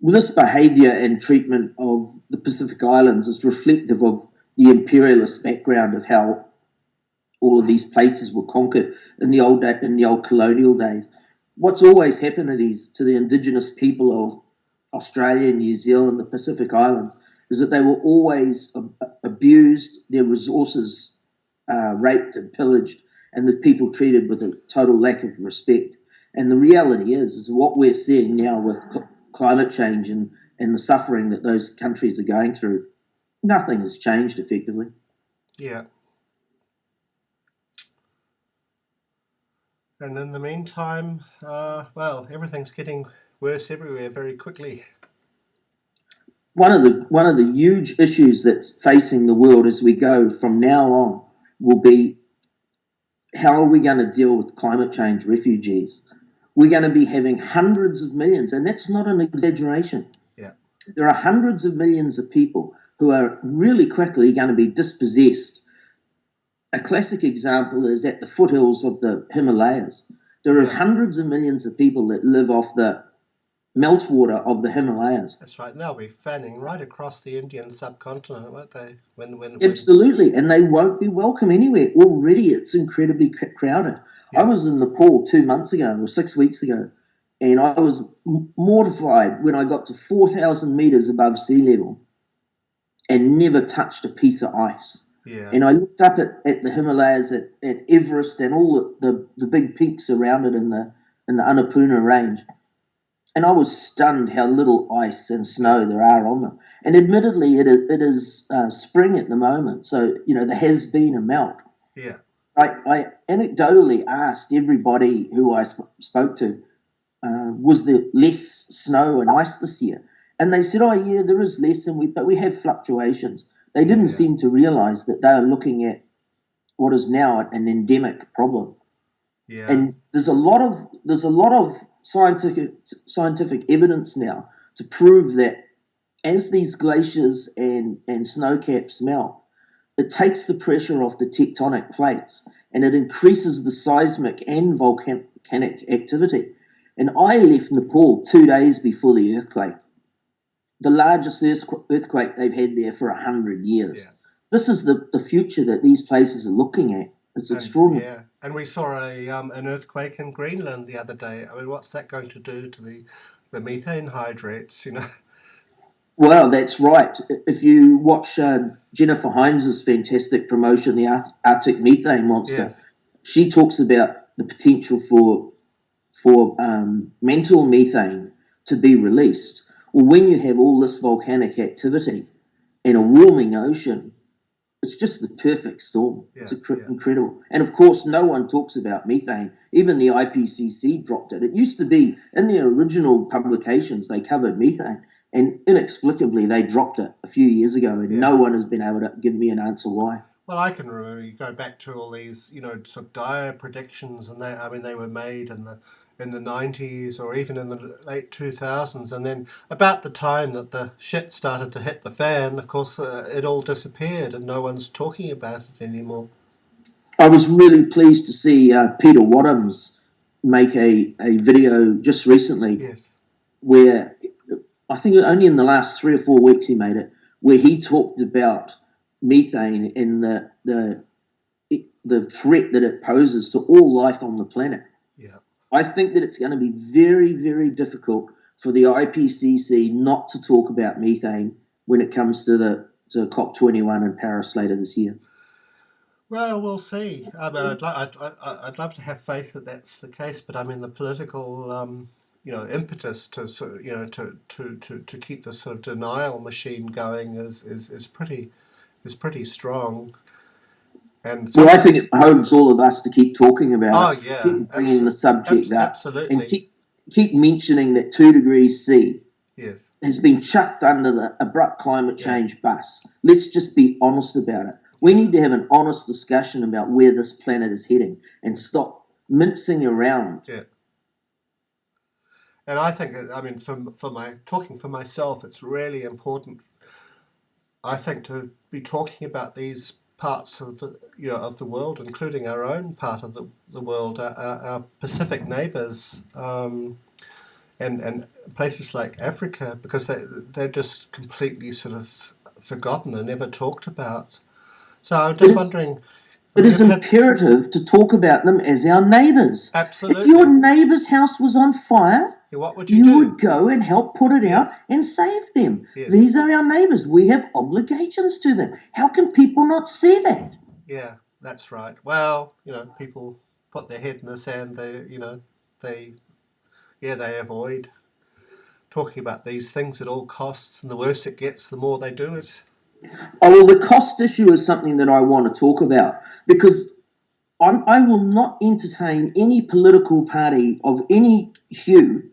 Well, this behaviour and treatment of the Pacific Islands is reflective of the imperialist background of how all of these places were conquered in the old colonial days. What's always happened to the indigenous people of Australia, New Zealand, the Pacific Islands, is that they were always abused, their resources raped and pillaged, and the people treated with a total lack of respect. And the reality is what we're seeing now with climate change and the suffering that those countries are going through. Nothing has changed effectively. Yeah. And in the meantime, well, everything's getting worse everywhere very quickly. One of the huge issues that's facing the world as we go from now on will be, how are we going to deal with climate change refugees? We're going to be having hundreds of millions, and that's not an exaggeration. Yeah. There are hundreds of millions of people who are really quickly going to be dispossessed. A classic example is at the foothills of the Himalayas. There are hundreds of millions of people that live off the meltwater of the Himalayas. That's right. And they'll be fanning right across the Indian subcontinent, won't they? Absolutely. And they won't be welcome anywhere. Already it's incredibly crowded. Yeah. I was in Nepal 2 months ago, or 6 weeks ago, and I was mortified when I got to 4,000 meters above sea level and never touched a piece of ice. Yeah. And I looked up at the Himalayas, at Everest and all the big peaks around it in the Annapurna range. And I was stunned how little ice and snow there are on them. And admittedly, it is spring at the moment, so there has been a melt. Yeah. I anecdotally asked everybody who I spoke to, was there less snow and ice this year? And they said, oh yeah, there is less, but we have fluctuations. They didn't seem to realise that they are looking at what is now an endemic problem. Yeah. And there's a lot of scientific evidence now to prove that as these glaciers and snow caps melt, it takes the pressure off the tectonic plates and it increases the seismic and volcanic activity. And I left Nepal 2 days before the earthquake, the largest earthquake they've had there for 100 years. Yeah. This is the future that these places are looking at. It's extraordinary. Yeah, and we saw an earthquake in Greenland the other day. I mean, what's that going to do to the methane hydrates, Well, that's right. If you watch Jennifer Hines' fantastic promotion, The Arctic Methane Monster, yes, she talks about the potential for mantle methane to be released. Well, when you have all this volcanic activity and a warming ocean, it's just the perfect storm. Yeah, it's incredible. And of course, no one talks about methane. Even the IPCC dropped it. It used to be in their original publications, they covered methane. And inexplicably, they dropped it a few years ago, and no one has been able to give me an answer why. Well, I can remember, you go back to all these, sort of dire predictions, and they were made in the 90s or even in the late 2000s, and then about the time that the shit started to hit the fan, of course, it all disappeared, and no one's talking about it anymore. I was really pleased to see Peter Wadhams make a video just recently, yes, where I think only in the last 3 or 4 weeks he made it, where he talked about methane and the threat that it poses to all life on the planet. Yeah, I think that it's going to be very, very difficult for the IPCC not to talk about methane when it comes to COP21 in Paris later this year. Well, we'll see. I mean, I'd love to have faith that that's the case, but I mean, the political impetus to to keep the sort of denial machine going is pretty strong. And well, I think it behoves all of us to keep talking about it. Yeah, keep bringing the subject up, absolutely, and keep mentioning that 2 degrees C, yes, has been chucked under the abrupt climate change bus. Let's just be honest about it. We need to have an honest discussion about where this planet is heading and stop mincing around. Yeah. And I think, I mean, talking for myself, it's really important, I think, to be talking about these parts of the world, including our own part of the world, our Pacific neighbours. and places like Africa, because they're just completely sort of forgotten and never talked about. So I'm It just is wondering. I it mean, is you've had imperative to talk about them as our neighbours. If your absolutely. neighbour's house was on fire, Yeah, what would you you do? would go and help put it out Yes, and save them. yes, These are our neighbours. We have obligations to them. How can people not see that? yeah, that's right. Well, people put their head in the sand. They, they avoid talking about these things at all costs, and the worse it gets, the more they do it. Oh, well, the cost issue is something that I want to talk about because I will not entertain any political party of any hue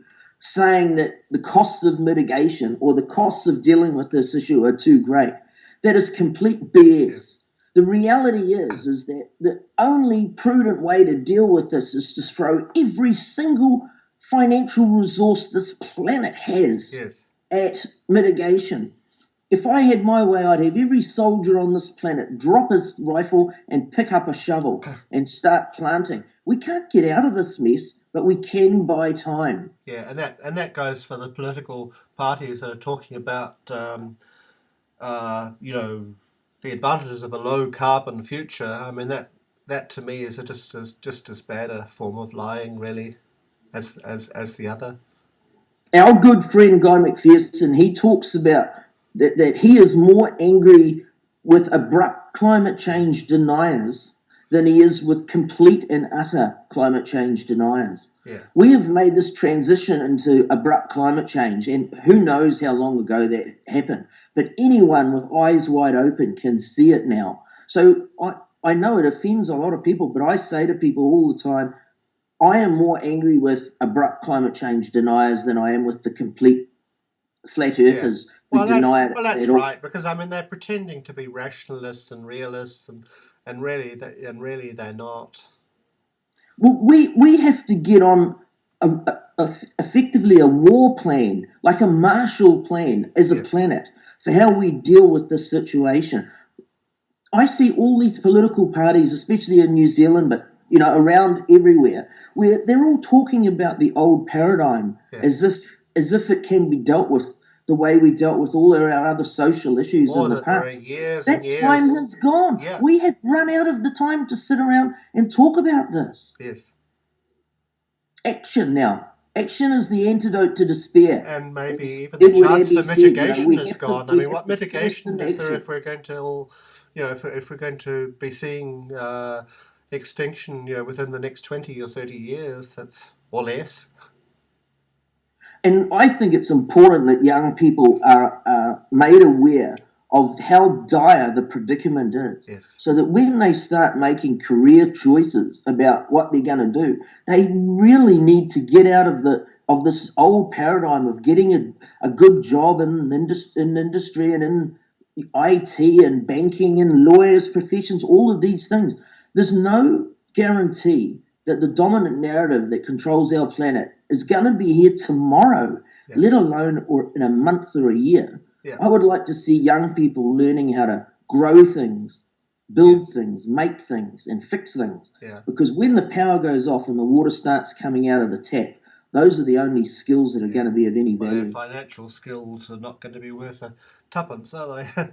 saying that the costs of mitigation or the costs of dealing with this issue are too great. That is complete Yeah, BS. The reality is that the only prudent way to deal with this is to throw every single financial resource this planet has yes. at mitigation. If I had my way, I'd have every soldier on this planet drop his rifle and pick up a shovel and start planting. We can't get out of this mess, but we can buy time. Yeah, and that goes for the political parties that are talking about, the advantages of a low carbon future. I mean, that to me is just as bad a form of lying, really, as the other. Our good friend Guy McPherson, he talks about that he is more angry with abrupt climate Yes. change deniers than he is with complete and utter climate change deniers. Yeah. We have made this transition into abrupt climate change, and who knows how long ago that happened. But anyone with eyes wide open can see it now. So I know it offends a lot of people, but I say to people all the time, I am more angry with abrupt climate change deniers than I am with the complete flat Yeah. earthers who Well, that's deny it well, that's at all. right, because I mean they're pretending to be rationalists and realists, and really they're not. Well, we have to get on effectively a war plan, like a Marshall Plan as a Yes. planet for how we deal with this situation. I see all these political parties, especially in New Zealand, but around everywhere, where they're all talking about the old paradigm Yeah. as if it can be dealt with the way we dealt with all of our other social issues Or in the that there are past. years and That time years. has gone. Yeah. We have run out of the time to sit around and talk about this. Yes. Action now. Action is the antidote to despair. And maybe As even the Edward chance for Abbey said, mitigation we is have to gone. I we mean, have what to force mitigation some is there if action. we're going to all, if we're going to be seeing extinction, within the next 20 or 30 years, that's or less. And I think it's important that young people are made aware of how dire the predicament is, Yes. so that when they start making career choices about what they're going to do, they really need to get out of this old paradigm of getting a good job in industry and in IT and banking and lawyers' professions, all of these things. There's no guarantee that the dominant narrative that controls our planet is going to be here tomorrow, Yeah. let alone or in a month or a year. Yeah. I would like to see young people learning how to grow things, build Yes. things, make things, and fix things. Yeah. Because when the power goes off and the water starts coming out of the tap, those are the only skills that are Yeah. going to be of any Well, their value. financial skills are not going to be worth a tuppence, are they?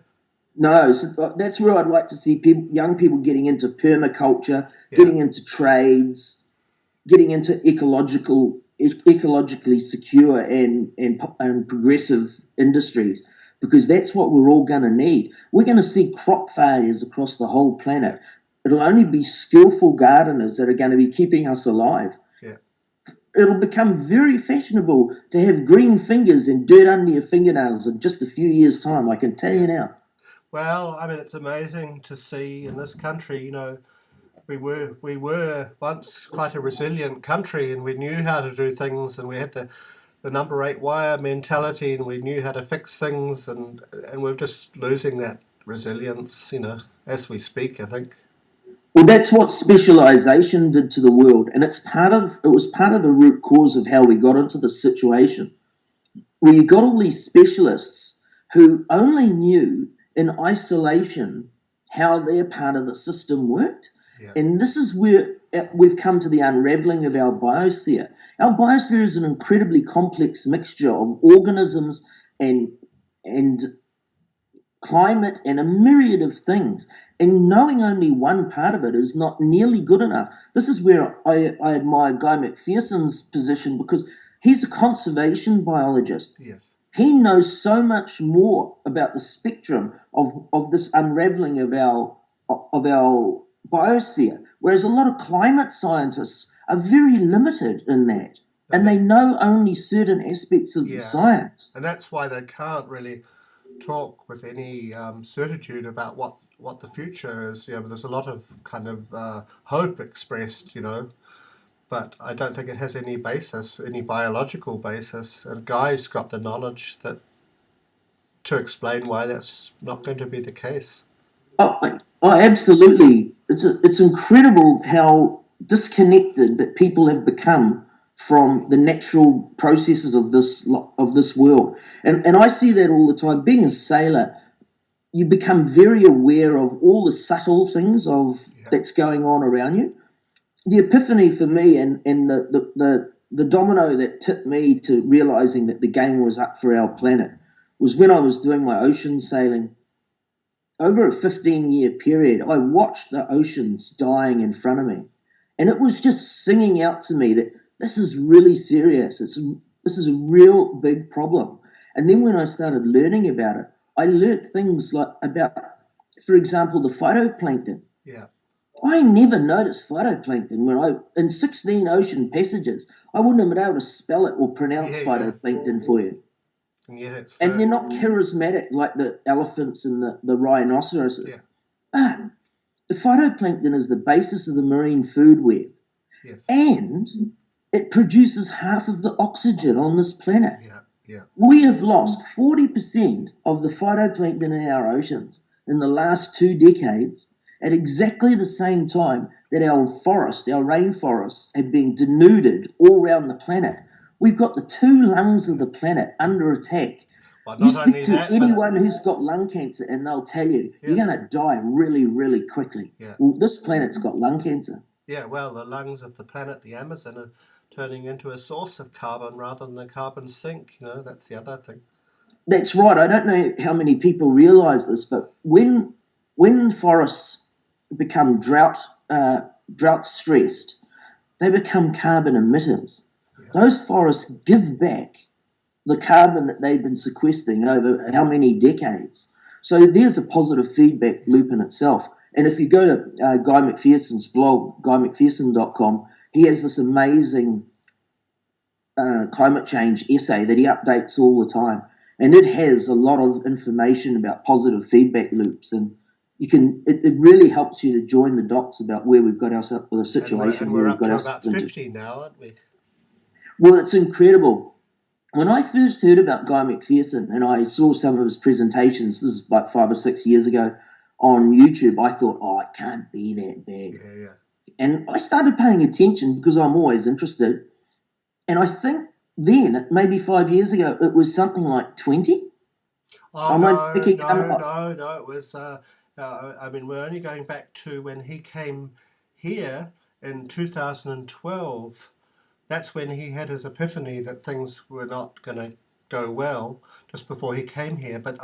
No, so that's where I'd like to see young people getting into permaculture, Yeah. getting into trades, getting into ecologically secure and progressive industries, because that's what we're all going to need. We're going to see crop failures across the whole Yeah. planet. It'll only be skillful gardeners that are going to be keeping us alive. Yeah. It'll become very fashionable to have green fingers and dirt under your fingernails in just a few years' time, I can tell Yeah. you now. Well, I mean, it's amazing to see in this country, we were once quite a resilient country, and we knew how to do things, and we had the number eight wire mentality, and we knew how to fix things, and we're just losing that resilience, as we speak, I think. Well, that's what specialization did to the world, and it was part of the root cause of how we got into this situation, where you got all these specialists who only knew in isolation how their part of the system worked. And this is where we've come to the unraveling of our biosphere. Our biosphere is an incredibly complex mixture of organisms and and climate and a myriad of things. And knowing only one part of it is not nearly good enough. This is where I admire Guy McPherson's position, because he's a conservation biologist. Yes. He knows so much more about the spectrum of this unraveling of our biosphere, whereas a lot of climate scientists are very limited in that, and they know only certain aspects of the science. And that's why they can't really talk with any certitude about what the future is. There's a lot of kind of hope expressed, but I don't think it has any basis, any biological basis. And Guy's got the knowledge to explain why that's not going to be the case. Oh, absolutely. It's incredible how disconnected that people have become from the natural processes of this world. And I see that all the time. Being a sailor, you become very aware of all the subtle things that's going on around you. The epiphany for me and the domino that tipped me to realizing that the game was up for our planet was when I was doing my ocean sailing. Over a 15-year period, I watched the oceans dying in front of me. And it was just singing out to me that this is really serious. This is a real big problem. And then when I started learning about it, I learned things like about, for example, the phytoplankton. Yeah. I never noticed phytoplankton in 16 ocean passages. I wouldn't have been able to spell it or pronounce phytoplankton for you. And yet and they're not charismatic like the elephants and the rhinoceroses. Yeah. But the phytoplankton is the basis of the marine food web. Yes. And it produces half of the oxygen on this planet. Yeah. Yeah. We have lost 40% of the phytoplankton in our oceans in the last 2 decades at exactly the same time that our rainforests, have been denuded all around the planet. We've got the 2 lungs of the planet under attack. Well, you speak to anyone who's got lung cancer and they'll tell you, you're going to die really, really quickly. Yeah. Well, this planet's got lung cancer. Yeah, well, the lungs of the planet, the Amazon, are turning into a source of carbon rather than a carbon sink. That's the other thing. That's right. I don't know how many people realise this, but when forests become drought stressed, they become carbon emitters. Yeah. Those forests give back the carbon that they've been sequestering over how many decades. So there's a positive feedback loop in itself. And if you go to Guy McPherson's blog, guymcpherson.com, he has this amazing climate change essay that he updates all the time. And it has a lot of information about positive feedback loops. And it really helps you to join the dots about where we've got ourselves with a situation. And we're up to about 50 now, aren't we? Well, it's incredible. When I first heard about Guy McPherson and I saw some of his presentations, this is like 5 or 6 years ago on YouTube, I thought, it can't be that bad. Yeah. And I started paying attention because I'm always interested. And I think then, maybe 5 years ago, it was something like 20. Oh, no, it was, we're only going back to when he came here in 2012. That's when he had his epiphany that things were not going to go well, just before he came here. But,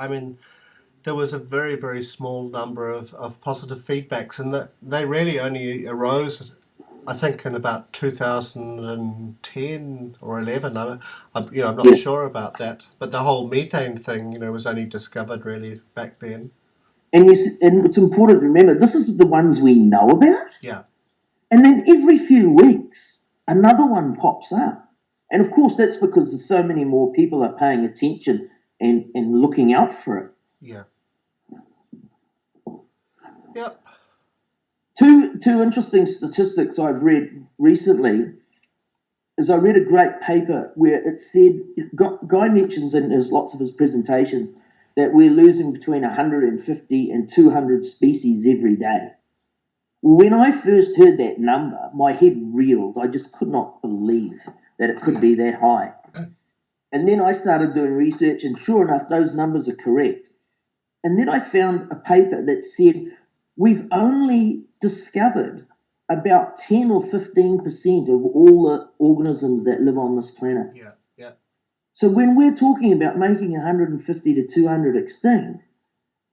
there was a very, very small number of positive feedbacks, and they really only arose, I think, in about 2010 or 11. I'm not sure about that. But the whole methane thing, was only discovered really back then. And it's important to remember, this is the ones we know about. Yeah. And then every few weeks, another one pops up. And of course, that's because there's so many more people are paying attention and looking out for it. Yeah. Yep. Two interesting statistics I've read recently is I read a great paper where it said, Guy mentions in lots of his presentations that we're losing between 150 and 200 species every day. When I first heard that number, my head reeled. I just could not believe that it could be that high. And then I started doing research, and sure enough, those numbers are correct. And then I found a paper that said we've only discovered about 10 or 15% of all the organisms that live on this planet. Yeah, yeah. So when we're talking about making 150 to 200 extinct,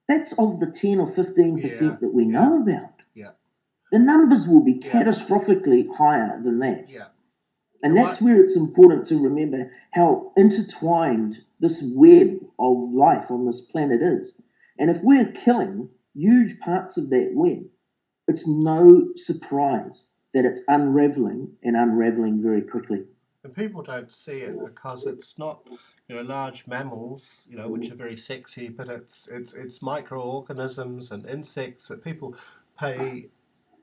that's of the 10 or 15% that we know about. Yeah. The numbers will be catastrophically higher than that. Yeah. And that's where it's important to remember how intertwined this web of life on this planet is. And if we're killing huge parts of that web, it's no surprise that it's unraveling and unraveling very quickly. And people don't see it because it's not, large mammals, which are very sexy, but it's microorganisms and insects that people pay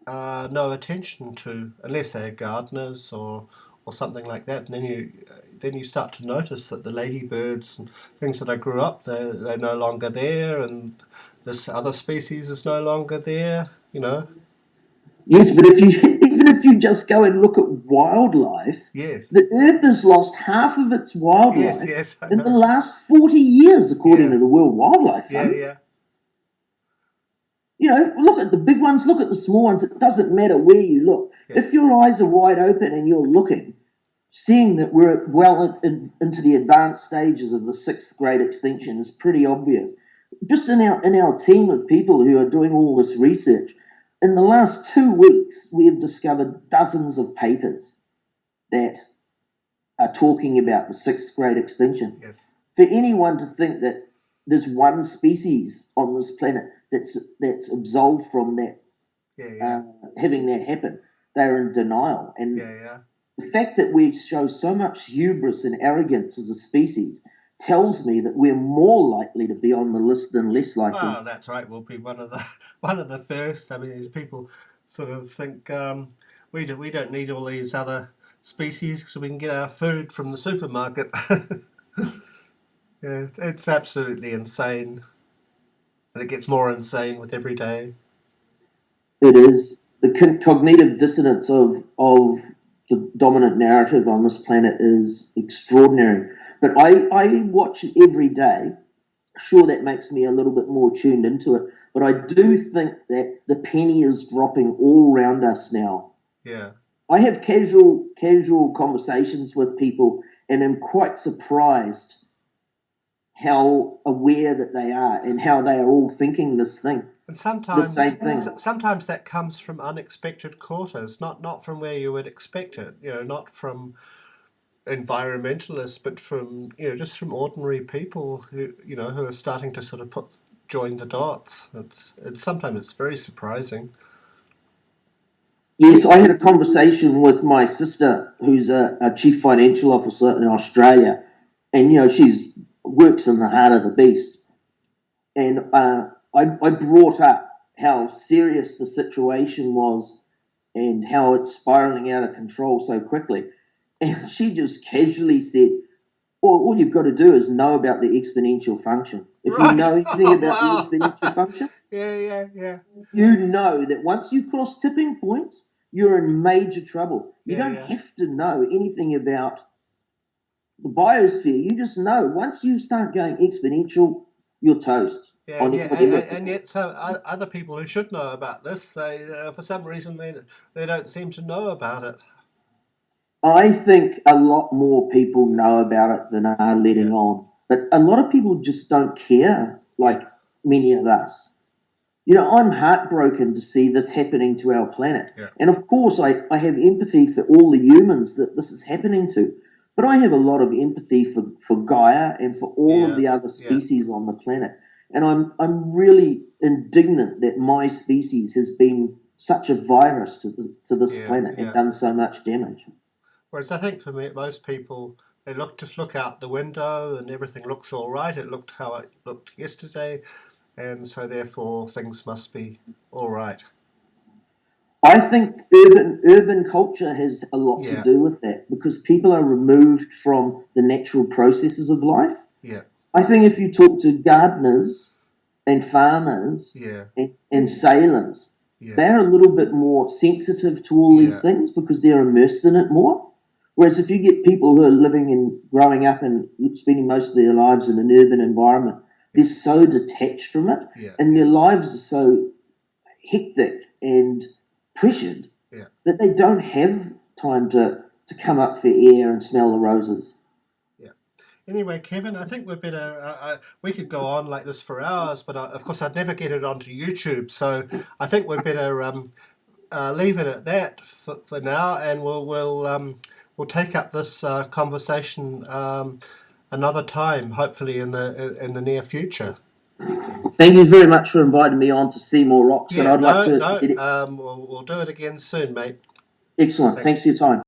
no attention to unless they're gardeners or something like that. And then you start to notice that the ladybirds and things that I grew up, they're no longer there, and this other species is no longer there. Yes, but even if you just go and look at wildlife, the Earth has lost half of its wildlife in the last 40 years, according to the World Wildlife Fund. Look at the big ones, look at the small ones. It doesn't matter where you look. If your eyes are wide open and you're looking, seeing that we're well into the advanced stages of the Sixth Great Extinction is pretty obvious. Just in our team of people who are doing all this research, in the last 2 weeks, we have discovered dozens of papers that are talking about the Sixth Great Extinction. Yes. For anyone to think that there's one species on this planet that's absolved from that, having that happen, they're in denial. And the fact that we show so much hubris and arrogance as a species tells me that we're more likely to be on the list than less likely. Oh, that's right. We'll be one of the first. I mean, people sort of think we don't need all these other species because we can get our food from the supermarket. Yeah, it's absolutely insane, and it gets more insane with every day. It is. The cognitive dissonance of the dominant narrative on this planet is extraordinary. But I watch it every day. Sure, that makes me a little bit more tuned into it. But I do think that the penny is dropping all around us now. Yeah. I have casual conversations with people, and I'm quite surprised how aware that they are and how they are all thinking this thing. And sometimes that comes from unexpected quarters, not from where you would expect it. Not from environmentalists, but from just from ordinary people who are starting to sort of join the dots. It's sometimes very surprising. Yes, I had a conversation with my sister, who's a chief financial officer in Australia, and she's works in the heart of the beast. And I brought up how serious the situation was and how it's spiraling out of control so quickly. And she just casually said, all you've got to do is know about the exponential function. If you know anything about the exponential function, you know that once you cross tipping points, you're in major trouble. You don't have to know anything about the biosphere. You just know once you start going exponential, you're toast. And yet so other people who should know about this, they for some reason they don't seem to know about it. I think a lot more people know about it than are letting on. But a lot of people just don't care, like many of us. I'm heartbroken to see this happening to our planet. Yeah. And of course, I have empathy for all the humans that this is happening to. But I have a lot of empathy for Gaia and for all of the other species on the planet. And I'm really indignant that my species has been such a virus to this planet and done so much damage. Whereas I think for most people, they just look out the window and everything looks all right. It looked how it looked yesterday, and so therefore things must be all right. I think urban culture has a lot to do with that because people are removed from the natural processes of life. Yeah. I think if you talk to gardeners and farmers and sailors, they're a little bit more sensitive to all these things because they're immersed in it more. Whereas if you get people who are living and growing up and spending most of their lives in an urban environment, they're so detached from it and their lives are so hectic and pressured Yeah. that they don't have time to come up for air and smell the roses. Yeah. Anyway, Kevin, I think we're better. We could go on like this for hours, but of course I'd never get it onto YouTube. So I think we're better leave it at that for now, and we'll take up this conversation another time, hopefully in the near future. Thank you very much for inviting me on to Seemorerocks, and Yeah, I'd like no, to. no. We'll do it again soon, mate. Excellent. Thanks. Thanks for your time.